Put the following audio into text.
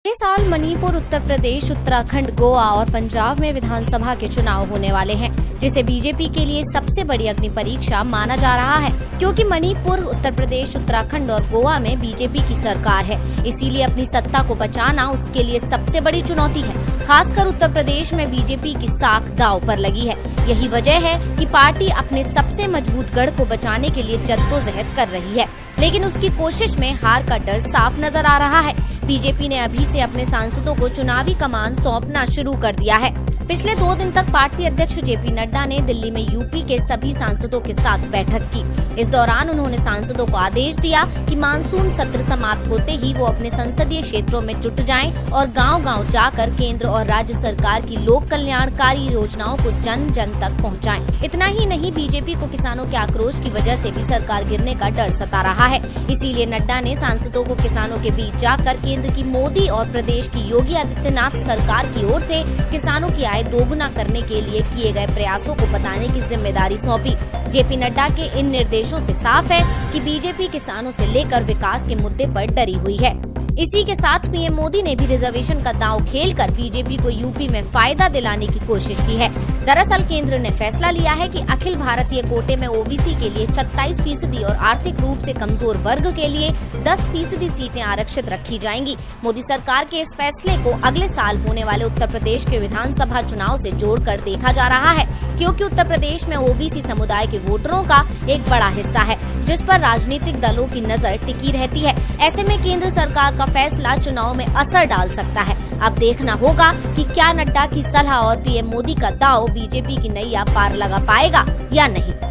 अगले साल मणिपुर, उत्तर प्रदेश, उत्तराखंड, गोवा और पंजाब में विधानसभा के चुनाव होने वाले हैं, जिसे बीजेपी के लिए सबसे बड़ी अग्नि परीक्षा माना जा रहा है, क्योंकि मणिपुर, उत्तर प्रदेश, उत्तराखंड और गोवा में बीजेपी की सरकार है। इसीलिए अपनी सत्ता को बचाना उसके लिए सबसे बड़ी चुनौती है। खासकर उत्तर प्रदेश में बीजेपी की साख दांव पर लगी है। यही वजह है कि पार्टी अपने सबसे मजबूत गढ़ को बचाने के लिए जद्दोजहद कर रही है, लेकिन उसकी कोशिश में हार का डर साफ नजर आ रहा है। बीजेपी ने अभी से अपने सांसदों को चुनावी कमान सौंपना शुरू कर दिया है। पिछले 2 दिन तक पार्टी अध्यक्ष जेपी नड्डा ने दिल्ली में यूपी के सभी सांसदों के साथ बैठक की। इस दौरान उन्होंने सांसदों को आदेश दिया कि मानसून सत्र समाप्त होते ही वो अपने संसदीय क्षेत्रों में जुट जाएं और गांव-गांव जाकर केंद्र और राज्य सरकार की लोक कल्याणकारी योजनाओं को जन जन तक पहुंचाएं। इतना ही नहीं, बीजेपी को किसानों के आक्रोश की वजह से भी सरकार गिरने का डर सता रहा है। इसीलिए नड्डा ने सांसदों को किसानों के बीच जाकर केंद्र की मोदी और प्रदेश की योगी आदित्यनाथ सरकार की ओर से किसानों की आय दोगुना करने के लिए किए गए प्रयासों को बताने की जिम्मेदारी सौंपी। जेपी नड्डा के इन निर्देशों से साफ है कि बीजेपी किसानों से लेकर विकास के मुद्दे पर डरी हुई है। इसी के साथ पीएम मोदी ने भी रिजर्वेशन का दांव खेलकर बीजेपी को यूपी में फायदा दिलाने की कोशिश की है। दरअसल केंद्र ने फैसला लिया है कि अखिल भारतीय कोटे में ओबीसी के लिए 27% और आर्थिक रूप से कमजोर वर्ग के लिए 10% सीटें आरक्षित रखी जाएंगी। मोदी सरकार के इस फैसले को अगले साल होने वाले उत्तर प्रदेश के विधानसभा चुनाव से जोड़कर देखा जा रहा है, क्योंकि उत्तर प्रदेश में ओबीसी समुदाय के वोटरों का एक बड़ा हिस्सा है, जिस पर राजनीतिक दलों की नजर टिकी रहती है। ऐसे में केंद्र सरकार का फैसला चुनाव में असर डाल सकता है। अब देखना होगा कि क्या नड्डा की सलाह और पीएम मोदी का दांव बीजेपी की नैया पार लगा पाएगा या नहीं।